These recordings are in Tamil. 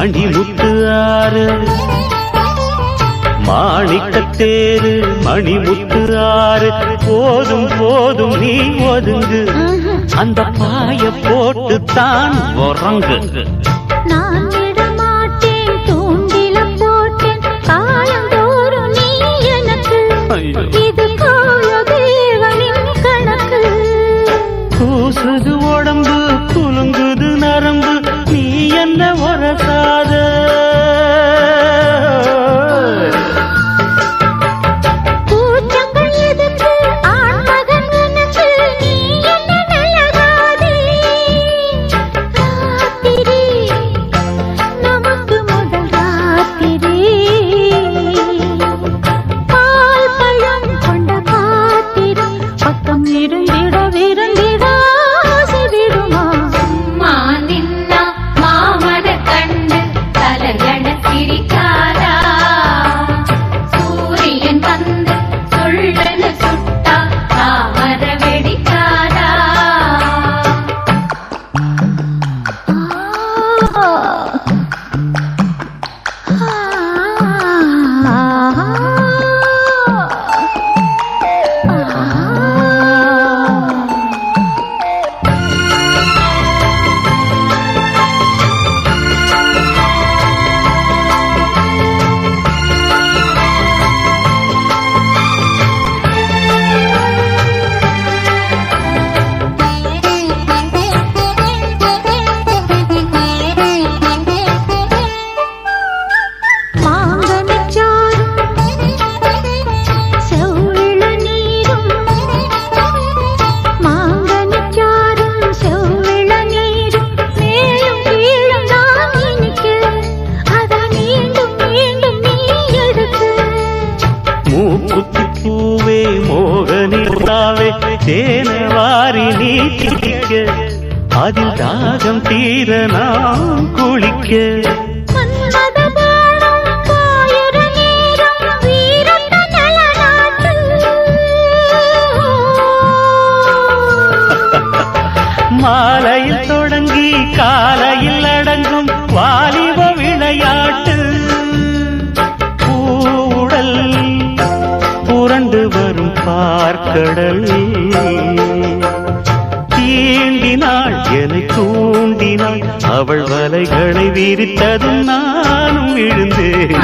மணிமுத்து ஆறு மாணிக்கத்தேரு மணிமுத்து ஆறு போதும் போதும் நீ ஒதுங்கு அந்த பாய போட்டு தான் உறங்கு நான் விடமாட்டேன் தூண்டில போட்டேன் காலந்தோறும் நீ எனக்கு இது தேவனின் கணக்கு கூசுது உடம்பு குலுங்குது நரம்பு நீ என்ன உரசாத பூவே மோகனிலாவே தேனவாரி நீ குளிக்க அதில் தாகம் தீர நாம் குளிக்க மாலையில் தொடங்கி காலையில் அடங்கும் வாலிப விளையாட்டு பூவுடல் புரண்டு வரும் பார்க்கடல் தீண்டினாள் என்னை தூண்டினாள் அவள் வலைகளை விரித்தது நானும் விழுந்தேன்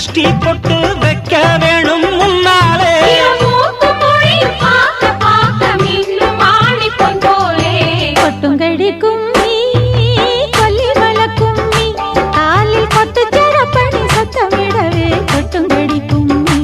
திருஷ்டி பொட்டு வைக்க வேணும் முன்னாலே. கொட்டுங்கடி கும்மி கொல்லிமலை கும்மி காலில் கொத்து சரப்பணி சத்தமிடவே கொட்டுங்கடி கும்மி.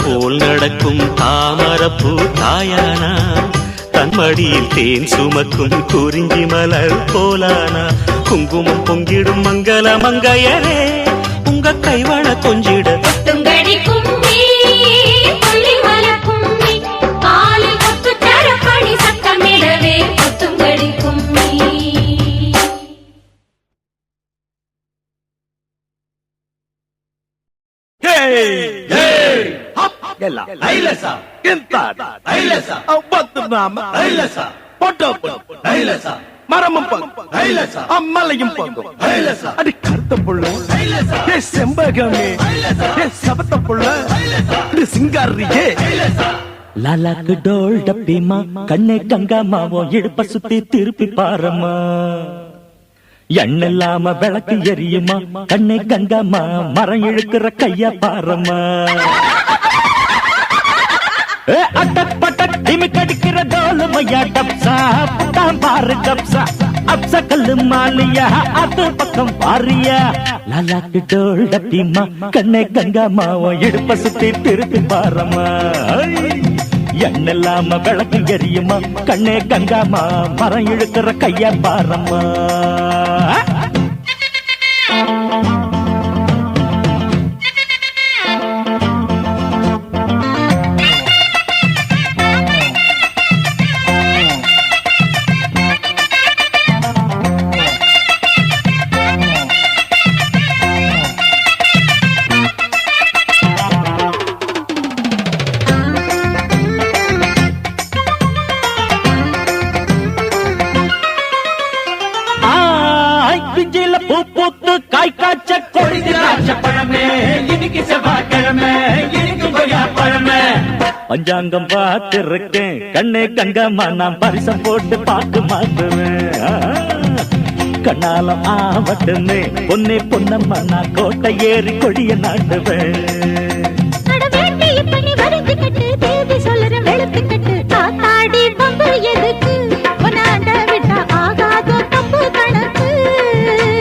போல் நடக்கும் தாமரப்பூ தாயானா, தன்மடியில் தேன் சுமக்கும் குறிஞ்சி மலர் போலானா, குங்குமம் பொங்கிடும் மங்கள மங்கையரே உங்க கைவள கொஞ்சிட. அம்மலையும் அடி கருத்த புள்ள செம்பகமே சபத்த புள்ள சிங்காரியே. லாலாக்கு டோல் டப்பிமா கண்ணே கங்கா மாவோ இடுப்ப சுத்தி திருப்பி பாரம்மா. எண்ணில்லாம விளக்கு எரியுமா கண்ணே கங்காமா மரம் இழுக்கிற கைய பாரம்மா. அட்டக் பட்டக் திமி கடிக்கிற டோலு மையா டப்சா தான் பாரு கப்சா அப்சா கல்லு மாலியா அது பக்கம் பாரியா. லாலாக்கு டோல் டப்பிமா கண்ணே கங்கா மாவோ இடுப்ப சுத்தி திருப்பி பாரம்மா. எண்ணில்லாம விளக்கு எரியுமா கண்ணே கங்காமா மரம் இழுக்கிற கைய பாரம்மா. காய் காய்ச்ச கொடிதிராட்ச பழமே இன்னைக்கு செவ்வாய்க்கிழமை இனிக்கும் கொய்யா பழமே. பஞ்சாங்கம் பார்த்திருக்கேன் கண்ணே கங்கம்மா நான் பரிசம் போட்டு பார்க்க மாட்டுவேன். கண்ணாலம் ஆவட்டுன்னு பொன்னே பொன்னம்மா நான் கோட்டை ஏறி கொடிய நாட்டுவேன்.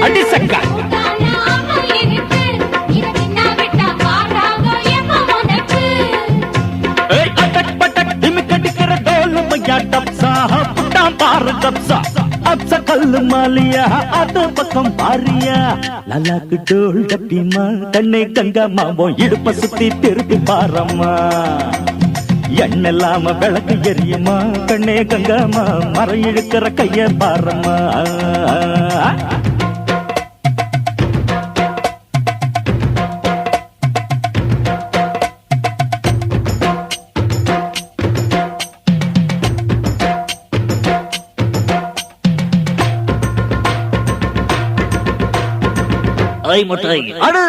அடி சக்கா அப்சா கல்லு மாலியா அது பக்கம் பாரியா. லாலாக்கு டோல் டப்பிமா கண்ணே கங்கம்மா இடுப்ப சுத்தி திருப்பி பாரம்மா. எண்ணில்லாம விளக்கு எரியுமா கண்ணே கங்கம்மா மரம் இழுக்கிற கைய பாரம்மா. ஐ முட்டை அடு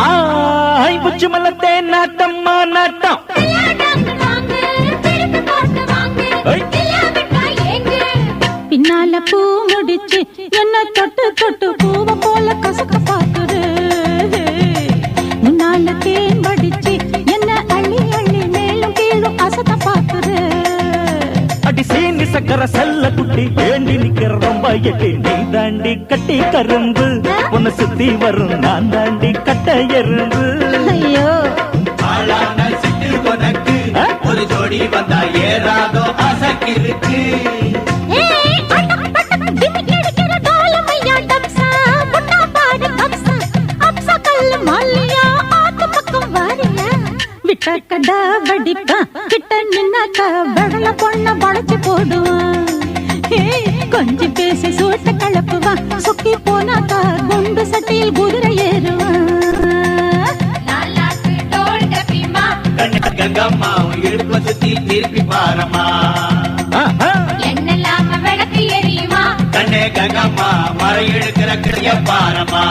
ஆய் புச்சு மலத்தே நாட்டம்மா நாட்டம் பின்னால பூ முடிச்சு என்ன தொட்டு தொட்டு பூவ போல கசக்க பாக்குது முன்னால தேன் வடிச்சு என்ன அள்ளி அள்ளி மேலும் கீழும் அசத்த பாக்குது அடி சீனி சக்கர செல்ல குட்டி ஏண்டி நிக்கிற ரொம்ப எட்டி நீ தாண்டி கட்டி கரும்பு உன்னை சுத்தி வரும் நான் தாண்டி கட்ட எறும்பு ஐயோ ஆளான சிட்டு உனக்கு ஒரு ஜோடி வந்தா ஏறாதோ அசக்கிருக்கு கடா வடிப்பா கிட்ட நின்னாக்க படல பொண்ண படைச்சு போடுவான் கொஞ்சம் பேசி சூட்ட கலப்புவான் சுக்கி போனாக்கா குண்டு சட்டியில் குதிரை ஏறுவான் கங்கம்மா இடுப்பு சுத்தி திருப்பி பாரம்மா என்னெல்லாம விளக்கு எரியுமா கண்ணே கங்கம்மா மரம் எடுக்கிற கிளிய பாரம்மா